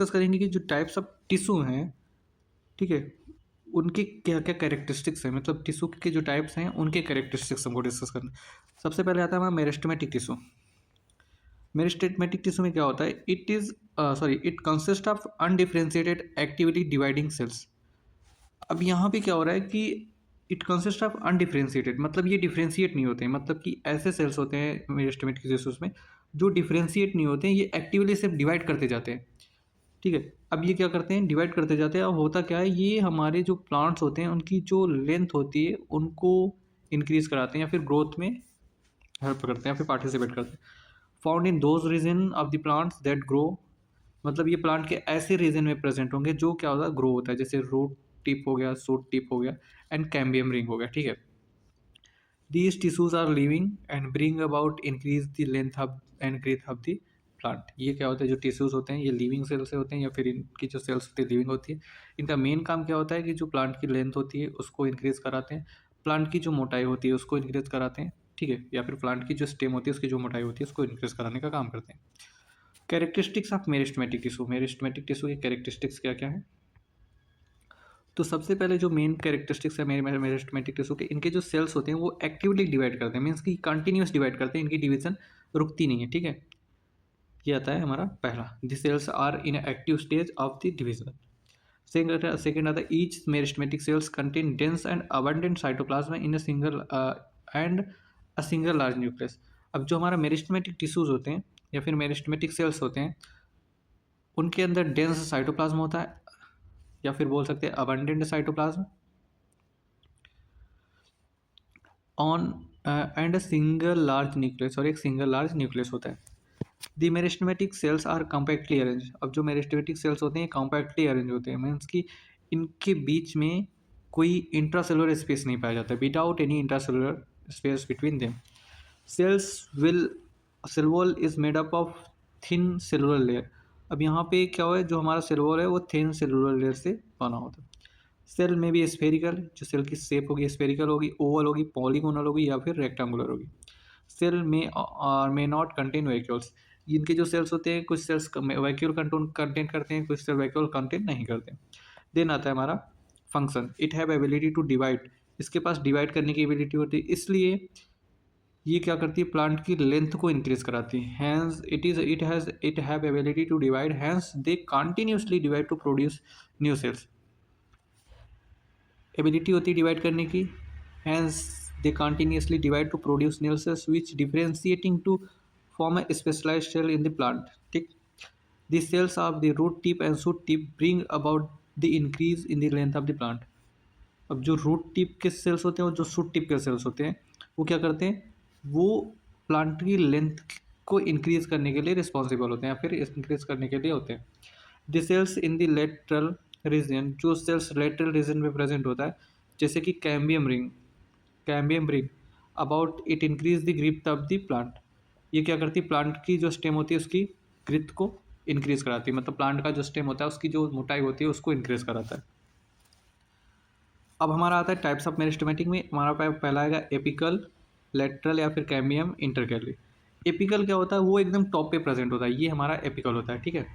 Discuss करेंगे कि जो टाइप्स ऑफ टिश्यू हैं, ठीक है, उनके क्या-क्या कैरेक्टरिस्टिक्स हैं, मतलब टिश्यू के जो टाइप्स हैं, उनके कैरेक्टरिस्टिक्स हमको डिस्कस करना है। सबसे पहले आता है हमारा मेरिस्टेमेटिक टिश्यू। मेरिस्टेमेटिक टिश्यू में क्या होता है? It consist of undifferentiated actively dividing cells. अब यहाँ पे क्या हो रहा है कि इट कंसिस्ट ऑफ अनडिफरेंशिएटेड, मतलब ये डिफरेंशिएट नहीं होते हैं, मतलब कि ऐसे सेल्स होते हैं मेरिस्टेमेटिक टिश्यूज में जो डिफरेंशिएट नहीं होते हैं, ये एक्टिवली सिर्फ डिवाइड करते जाते हैं। ठीक है, अब ये क्या करते हैं? डिवाइड करते जाते हैं। अब होता क्या है, ये हमारे जो प्लांट्स होते हैं उनकी जो लेंथ होती है उनको इंक्रीज कराते हैं या फिर ग्रोथ में हेल्प करते हैं या फिर पार्टिसिपेट करते हैं। Found in those region of the plants that grow, मतलब ये प्लांट के ऐसे रीजन में प्रेजेंट होंगे जो क्या होता है? ग्रो होता है, जैसे रूट टिप हो गया, शूट टिप हो गया एंड कैम्बियम रिंग हो गया। ठीक है, these tissues are living and bring about increase the length of and growth of the plant. ये क्या होता है? जो टिश्यूज होते हैं ये लिविंग सेल से होते हैं या फिर इनकी जो सेल्स होती है लिविंग होती है। इनका मेन काम क्या होता है कि जो प्लांट की लेंथ होती है उसको इंक्रीज कराते हैं, प्लांट की जो मोटाई होती है उसको इंक्रीज कराते हैं, ठीक है, या फिर प्लांट की जो स्टेम होती है उसकी जो मोटाई होती है उसको इंक्रीज कराने का काम करते हैं। Characteristics of meristematic tissue. Meristematic tissue की कैरेक्टरिस्टिक्स क्या क्या है? तो सबसे पहले जो मेन कैरेक्टरिस्टिक्स है मेरे मेरिस्टेमेटिक टिश्यू के, इनके जो सेल्स होते हैं वो एक्टिवली डिवाइड करते हैं, मीन्स की कंटिन्यूस डिवाइड करते हैं, इनकी डिवीजन रुकती नहीं है। ठीक है, ये आता है हमारा पहला, the cells are in active stage of the division. Second आता है each meristematic cells contain dense and abundant cytoplasm in and a single large nucleus. अब जो हमारा मेरिस्टेमेटिक टिश्यूज होते हैं या फिर मेरिस्टेमेटिक सेल्स होते हैं उनके अंदर डेंस साइटोप्लाज्म होता है या फिर बोल सकते हैं abundant cytoplasm on and a single large nucleus, और एक सिंगल लार्ज न्यूक्लियस होता है। The meristematic cells are compactly arrange. अब जो मेरिस्टेमेटिक सेल्स होते हैं कॉम्पैक्टली अरेंज होते हैं, मीन्स कि इनके बीच में कोई इंट्रासेलुलर स्पेस नहीं पाया जाता है, without any intracellular space between them. Cells will cell wall is made up of thin cellular layer. अब यहाँ पे क्या हुआ है, जो हमारा सेल वॉल है वो थिन सेलुलर लेयर से बना होता है। सेल में भी स्फेरिकल, जो सेल की शेप होगी स्फेरिकल होगी, ओवल होगी, पॉलीगोनल होगी या फिर रेक्टेंगुलर होगी। सेल में मे नॉट कंटेन वैक्यूल्स। इनके जो सेल्स होते हैं कुछ सेल्स वैक्यूल कंटेन करते हैं, कुछ सेल वैक्यूल कंटेन नहीं करते। देन आता है हमारा function, it have ability to divide. इसके पास डिवाइड करने की एबिलिटी होती है, इसलिए ये क्या करती है? प्लांट की लेंथ को इंक्रीज कराती है। Hence it have ability to divide, hence they continuously divide to produce new cells. Ability होती है डिवाइड करने की, hence they continuously divide to produce new cells which differentiating to form a specialised cell in the plant. ठीक, the cells of the root tip and shoot tip bring about the increase in the length of the plant. अब जो root tip के sales होते हैं और जो shoot tip के sales होते हैं वो क्या करते हैं? वो प्लांट की लेंथ को इंक्रीज करने के लिए रिस्पॉन्सिबल होते हैं या फिर इंक्रीज करने के लिए होते हैं। The cells in the lateral region, जो सेल्स लेटरल रीजन में प्रेजेंट होता है, जैसे कि cambium ring about it increase the grip of the plant. ये क्या करती है? प्लांट की जो स्टेम होती है उसकी ग्रिप को इंक्रीज कराती है, मतलब प्लांट का जो स्टेम होता है उसकी जो मोटाई होती है उसको इंक्रीज कराता है। अब हमारा आता है टाइप्स ऑफ मेरिस्टेमेटिक में, हमारा पहला आएगा एपिकल, लेटरल या फिर कैम्बियम, इंटरकैली। एपिकल क्या होता है? वो एकदम टॉप पे प्रेजेंट होता है, ये हमारा एपिकल होता है। ठीक है,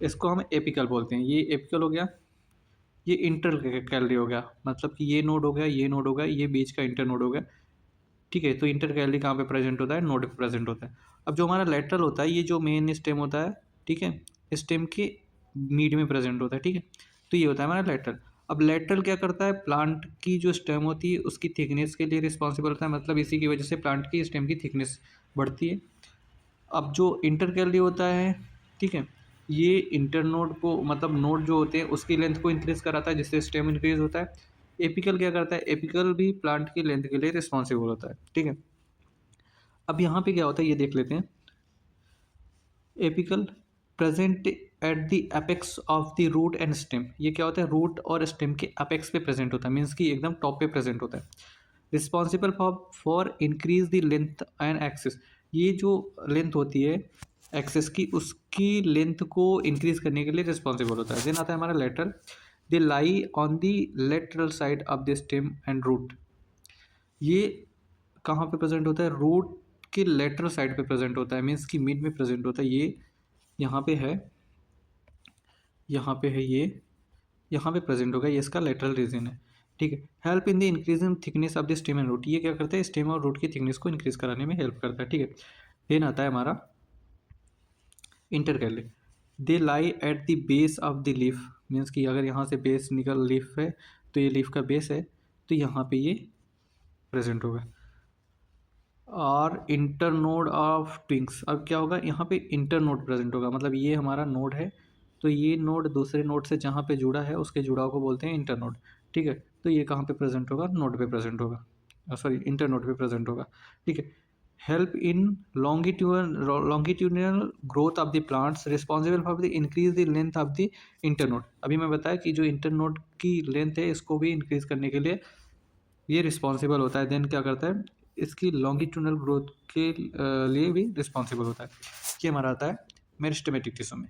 इसको हम एपिकल बोलते हैं। ये एपिकल हो गया, ये इंटर कैलरी हो गया, मतलब कि ये नोड हो गया, ये नोड हो गया, ये बीच का इंटर नोड हो गया। ठीक है, तो इंटर कैलरी कहाँ पे प्रेजेंट होता है? नोड पे प्रेजेंट होता है। अब जो हमारा लेटरल होता है, ये जो मेन स्टेम होता है, ठीक है, स्टेम के मिड में प्रेजेंट होता है। ठीक है, तो ये होता है हमारा लेटरल। अब लेटरल क्या करता है? प्लांट की जो स्टेम होती है उसकी थिकनेस के लिए रिस्पॉन्सिबल होता है, मतलब इसी की वजह से प्लांट की स्टेम की थिकनेस बढ़ती है। अब जो इंटर कैलरी होता है, ठीक है, ये इंटर नोड को, मतलब नोड जो होते हैं उसकी लेंथ को इंक्रीज कराता है जिससे स्टेम इंक्रीज होता है। एपिकल क्या करता है? एपिकल भी प्लांट की लेंथ के लिए रिस्पॉन्सिबल होता है। ठीक है, अब यहाँ पे क्या होता है ये देख लेते हैं। Apical present at the apex of the root and stem. ये क्या होता है? रूट और स्टेम के एपेक्स पे प्रेजेंट होता है, मीन्स कि एकदम टॉप पे प्रेजेंट होता है। Responsible for increase the length and axis. ये जो लेंथ होती है एक्सेस की, उसकी लेंथ को इंक्रीज करने के लिए रिस्पॉन्सिबल होता है। देन आता है हमारा lateral, they lie on the lateral side of the stem and root. ये कहाँ पे प्रेजेंट होता है? रूट के लेटरल साइड पे प्रेजेंट होता है, मीन्स कि मिड में प्रेजेंट होता है। ये यहाँ पे है, यहाँ पे है ये, यहाँ पे प्रेजेंट होगा, ये इसका लेटरल रीजन है। ठीक है। Help in the increasing thickness of the stem and root, ये क्या करता है, स्टेम और रूट की थिकनेस को इंक्रीज कराने में हेल्प करता है। ठीक है। देन आता है हमारा intercalary, they lie at the base of the leaf, means कि अगर यहाँ से बेस निकल लीफ है तो ये लीफ का बेस है, तो यहाँ पे ये प्रेजेंट होगा। और इंटरनोड ऑफ ट्विंक्स, अब क्या होगा, यहाँ पे इंटरनोड प्रेजेंट होगा, मतलब ये हमारा नोड है, तो ये नोड दूसरे नोड से जहाँ पे जुड़ा है उसके जुड़ाव को बोलते हैं इंटरनोड। ठीक है। तो ये कहाँ पे प्रेजेंट होगा, नोड पे प्रेजेंट होगा, सॉरी इंटरनोड पे प्रेजेंट होगा। ठीक है। Help in longitudinal growth of the plants, responsible for the increase the length of the internode, अभी मैं बताया कि जो इंटरनोड की लेंथ है इसको भी इंक्रीज करने के लिए ये रिस्पॉन्सिबल होता है। देन क्या करता है, इसकी लॉन्गिट्यूडनल ग्रोथ के लिए भी रिस्पॉन्सिबल होता है। ये हमारा आता है मेरिस्टेमेटिक टिश्यू में।